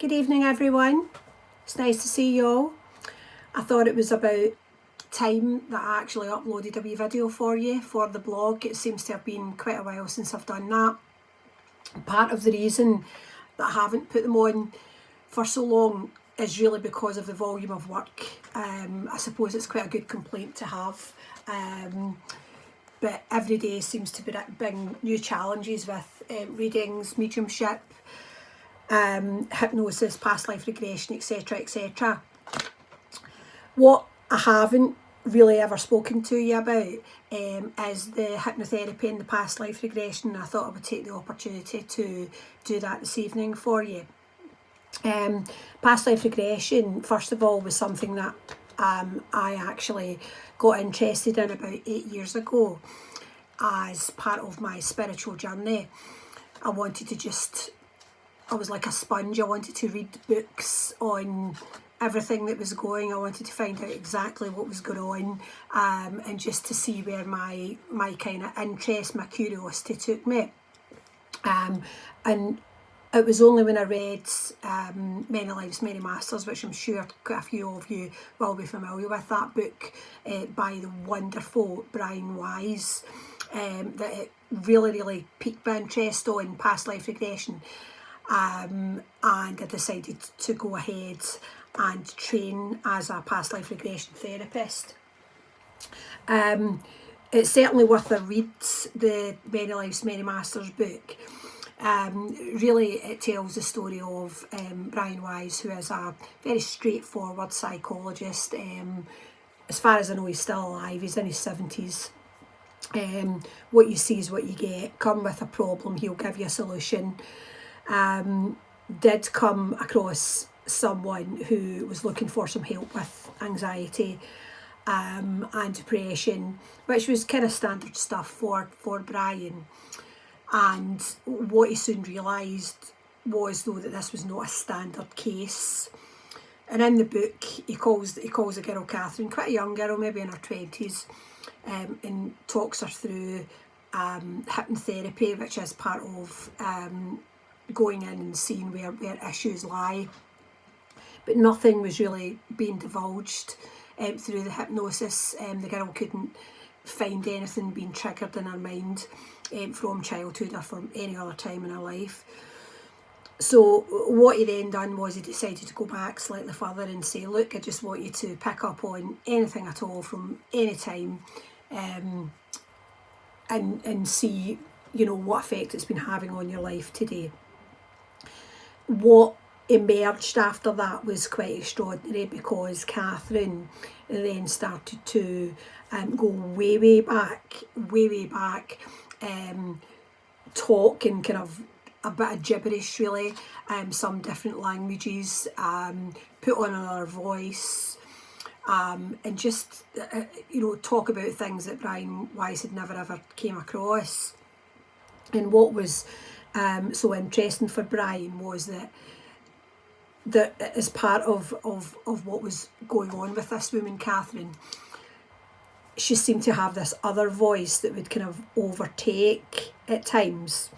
Good evening, everyone. It's nice to see you all. I thought it was about time that I actually uploaded a wee video for you for the blog. It seems to have been quite a while since I've done that. Part of the reason that I haven't put them on for so long is really because of the volume of work. I suppose it's quite a good complaint to have. But every day seems to bring new challenges with readings, mediumship, hypnosis, past life regression, etc, etc. What I haven't really ever spoken to you about is the hypnotherapy and the past life regression. I thought I would take the opportunity to do that this evening for you. Past life regression, first of all, was something that I actually got interested in about 8 years ago as part of my spiritual journey. I was like a sponge. I wanted to read books on everything that was going. I wanted to find out exactly what was going on, and just to see where my kind of interest, my curiosity took me. And it was only when I read Many Lives, Many Masters, which I'm sure quite a few of you will be familiar with, that book by the wonderful Brian Weiss, that it really piqued my interest on past life regression. And I decided to go ahead and train as a past life regression therapist. It's certainly worth a read, the Many Lives, Many Masters book. Really, it tells the story of Brian Weiss, who is a very straightforward psychologist. As far as I know, he's still alive. He's in his 70s. What you see is what you get. Come with a problem, he'll give you a solution. Did come across someone who was looking for some help with anxiety and depression, which was kind of standard stuff for Brian. And what he soon realised was, though, that this was not a standard case. And in the book, he calls the girl Catherine, quite a young girl, maybe in her 20s, and talks her through hypnotherapy, which is part of going in and seeing where issues lie. But nothing was really being divulged through the hypnosis. The girl couldn't find anything being triggered in her mind from childhood or from any other time in her life. So what he then done was he decided to go back slightly further and say, look, I just want you to pick up on anything at all from any time, and see, what effect it's been having on your life today. What emerged after that was quite extraordinary, because Catherine then started to go way back, talk in kind of a bit of gibberish, really, some different languages, put on another voice, and just talk about things that Brian Weiss had never ever came across. And what was so interesting for Brian was that as part of what was going on with this woman, Catherine, she seemed to have this other voice that would kind of overtake at times.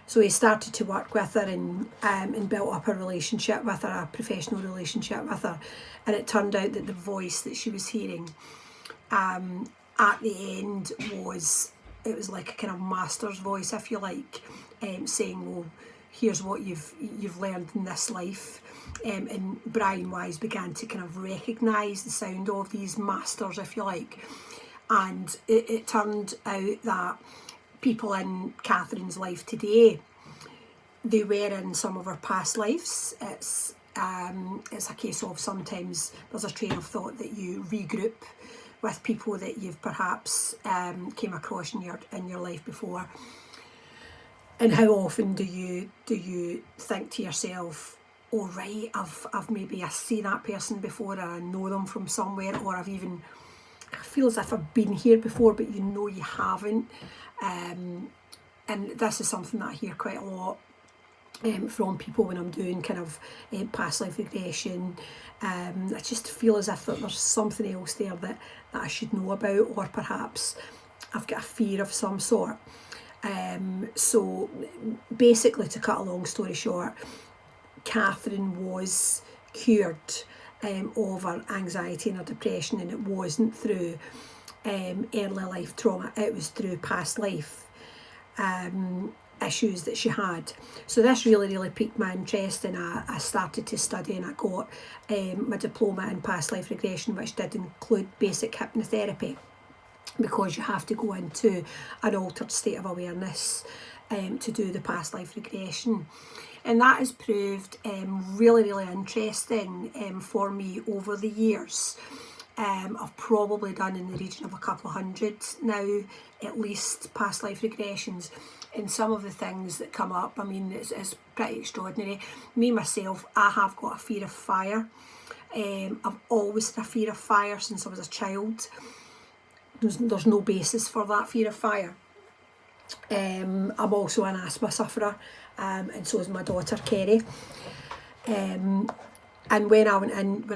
So he started to work with her and built up a relationship with her, a professional relationship with her. And it turned out that the voice that she was hearing at the end was like a kind of master's voice, if you like, saying, well, here's what you've learned in this life. And Brian Weiss began to kind of recognise the sound of these masters, if you like. And it turned out that people in Catherine's life today, they were in some of her past lives. It's a case of sometimes there's a train of thought that you regroup with people that you've perhaps came across in your life before. And how often do you think to yourself, oh right, I've seen that person before, or I know them from somewhere, or I feel as if I've been here before, but you haven't. And this is something that I hear quite a lot from people when I'm doing kind of past life regression. I just feel as if there's something else there that I should know about, or perhaps I've got a fear of some sort. So basically, to cut a long story short, Catherine was cured of her anxiety and her depression, and it wasn't through early life trauma, it was through past life issues that she had. So this really piqued my interest, and I started to study, and I got my diploma in past life regression, which did include basic hypnotherapy, because you have to go into an altered state of awareness to do the past life regression. And that has proved really interesting for me over the years. I've probably done in the region of a couple of hundred now, at least, past life regressions. And some of the things that come up, I mean, it's pretty extraordinary. Me, myself, I have got a fear of fire. I've always had a fear of fire since I was a child. There's no basis for that fear of fire. I'm also an asthma sufferer, and so is my daughter Kerry. And when I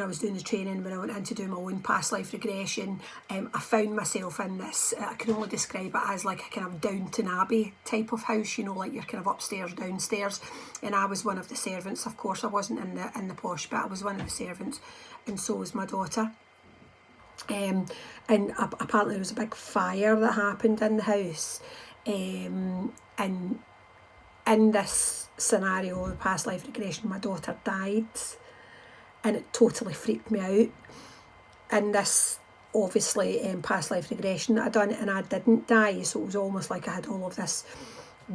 was doing the training, when I went in to do my own past life regression, I found myself in this, I can only describe it as like a kind of Downton Abbey type of house, you know, like you're kind of upstairs, downstairs. And I was one of the servants. Of course, I wasn't in the posh bit, I was one of the servants, and so was my daughter. And apparently there was a big fire that happened in the house. And in this scenario, the past life regression, my daughter died, and it totally freaked me out. And this, obviously, past life regression that I'd done, and I didn't die, so it was almost like I had all of this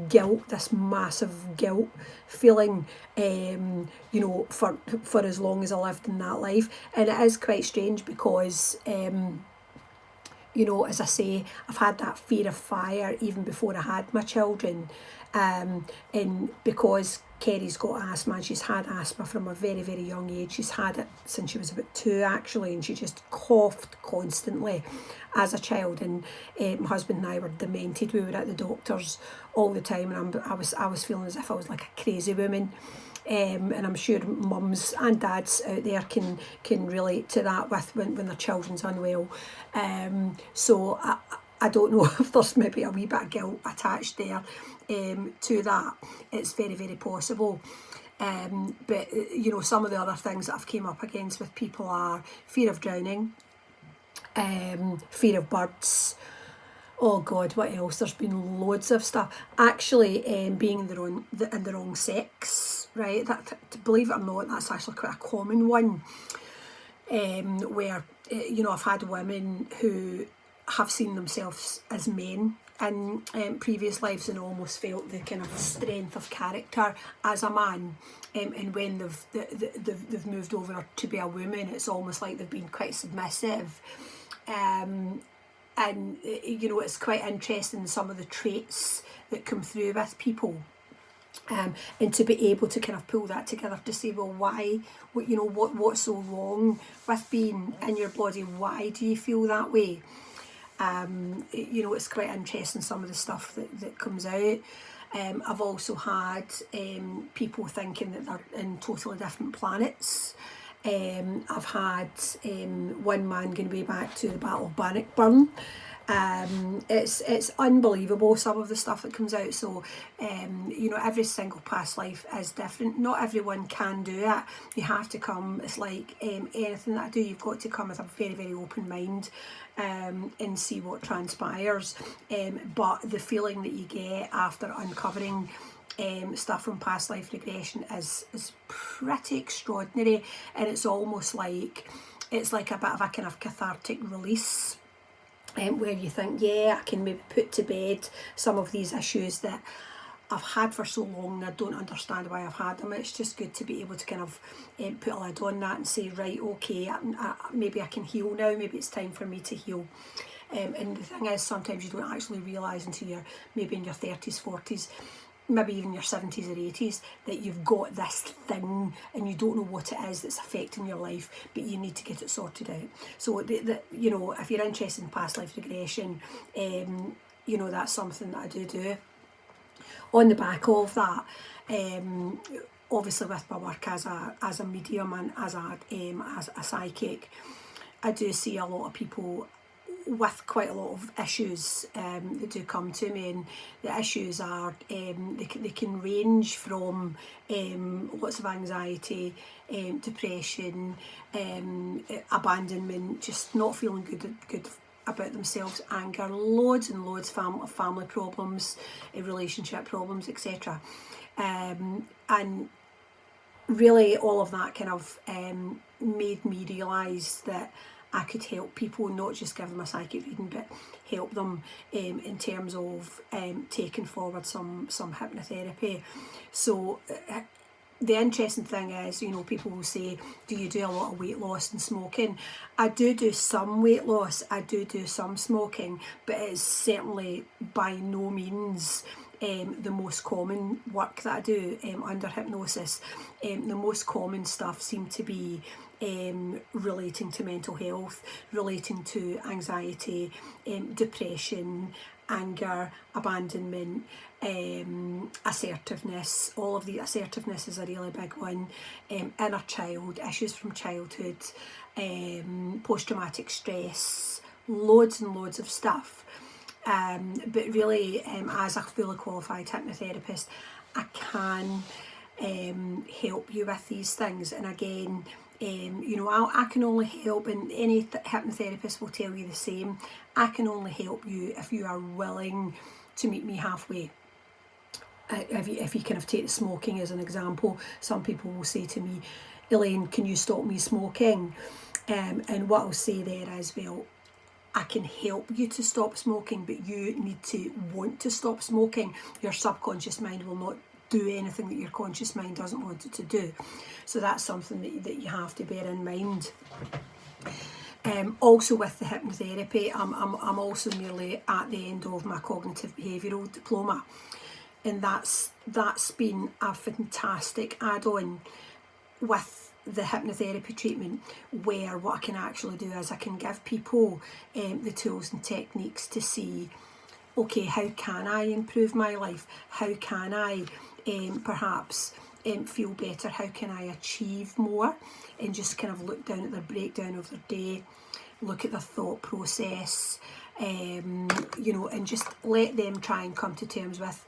guilt, this massive guilt feeling, you know, for as long as I lived in that life. And it is quite strange because, you know, as I say, I've had that fear of fire even before I had my children. And because Kerry's got asthma, and she's had asthma from a very young age. She's had it since she was about 2 actually, and she just coughed constantly as a child. And my husband and I were demented. We were at the doctors all the time, and I was feeling as if I was like a crazy woman. And I'm sure mums and dads out there can relate to that with when their children's unwell. So I don't know if there's maybe a wee bit of guilt attached there to that. It's very possible. But you know, some of the other things that I've came up against with people are fear of drowning, fear of birds. Oh God, what else? There's been loads of stuff. Actually, being in the wrong sex, right? That, believe it or not, that's actually quite a common one. Where you know, I've had women who have seen themselves as men in previous lives, and almost felt the kind of strength of character as a man. And when they've moved over to be a woman, it's almost like they've been quite submissive. And you know, it's quite interesting, some of the traits that come through with people. And to be able to kind of pull that together to say, well, why, you know, what's so wrong with being in your body? Why do you feel that way? You know, it's quite interesting, some of the stuff that comes out. I've also had people thinking that they're in totally different planets. I've had one man going way back to the Battle of Bannockburn. It's unbelievable, some of the stuff that comes out. So you know, every single past life is different. Not everyone can do it. You have to come, it's like anything that I do, you've got to come with a very open mind and see what transpires. But the feeling that you get after uncovering stuff from past life regression is pretty extraordinary, and it's almost like it's like a bit of a kind of cathartic release, where you think, yeah, I can maybe put to bed some of these issues that I've had for so long, and I don't understand why I've had them. It's just good to be able to kind of put a lid on that and say, right, okay, maybe I can heal now, maybe it's time for me to heal. And the thing is, sometimes you don't actually realise until you're maybe in your 30s, 40s, maybe even your 70s or 80s, that you've got this thing and you don't know what it is that's affecting your life, but you need to get it sorted out. So, you know, if you're interested in past life regression, you know, that's something that I do. On the back of that, obviously with my work as a medium and as a psychic, I do see a lot of people with quite a lot of issues that do come to me, and the issues are they can range from lots of anxiety, depression, abandonment, just not feeling good about themselves, anger, loads and loads of family problems, relationship problems, etc. And really all of that kind of made me realise that I could help people, not just give them a psychic reading, but help them in terms of taking forward some hypnotherapy. So the interesting thing is, you know, people will say, do you do a lot of weight loss and smoking? I do some weight loss, I do some smoking, but it's certainly by no means the most common work that I do under hypnosis. The most common stuff seem to be relating to mental health, relating to anxiety, depression, anger, abandonment, assertiveness. All of the assertiveness is a really big one. Inner child, issues from childhood, post-traumatic stress, loads and loads of stuff. But really, as a fully qualified hypnotherapist, I can help you with these things. And again, you know, I can only help, and any hypnotherapist will tell you the same. I can only help you if you are willing to meet me halfway. If you kind of take the smoking as an example, some people will say to me, Elaine, can you stop me smoking? And what I'll say there is, well, I can help you to stop smoking, but you need to want to stop smoking. Your subconscious mind will not do anything that your conscious mind doesn't want it to do. So that's something that you have to bear in mind. Also with the hypnotherapy, I'm also nearly at the end of my cognitive behavioural diploma, and that's been a fantastic add-on with the hypnotherapy treatment, where what I can actually do is I can give people the tools and techniques to see, okay, how can I improve my life? How can I perhaps feel better? How can I achieve more? And just kind of look down at their breakdown of their day, look at their thought process, you know, and just let them try and come to terms with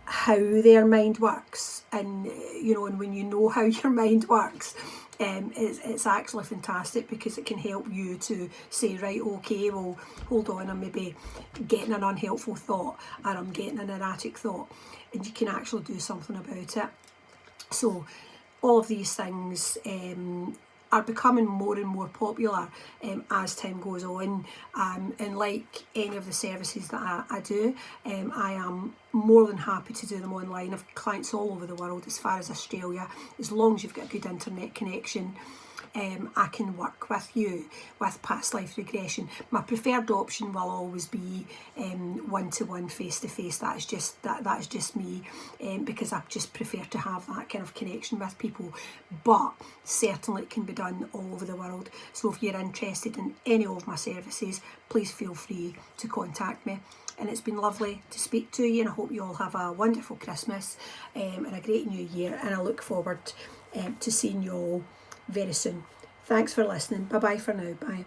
how their mind works. And you know, and when you know how your mind works, it's actually fantastic, because it can help you to say, right, okay, well, hold on, I'm maybe getting an unhelpful thought, or I'm getting an erratic thought, and you can actually do something about it. So all of these things are becoming more and more popular as time goes on, and like any of the services that I do, I am more than happy to do them online. I've clients all over the world, as far as Australia. As long as you've got a good internet connection, I can work with you with past life regression. My preferred option will always be one-to-one, face-to-face. That is just me, because I just prefer to have that kind of connection with people. But certainly it can be done all over the world. So if you're interested in any of my services, please feel free to contact me. And it's been lovely to speak to you, and I hope you all have a wonderful Christmas and a great new year, and I look forward to seeing you all very soon. Thanks for listening. Bye bye for now. Bye.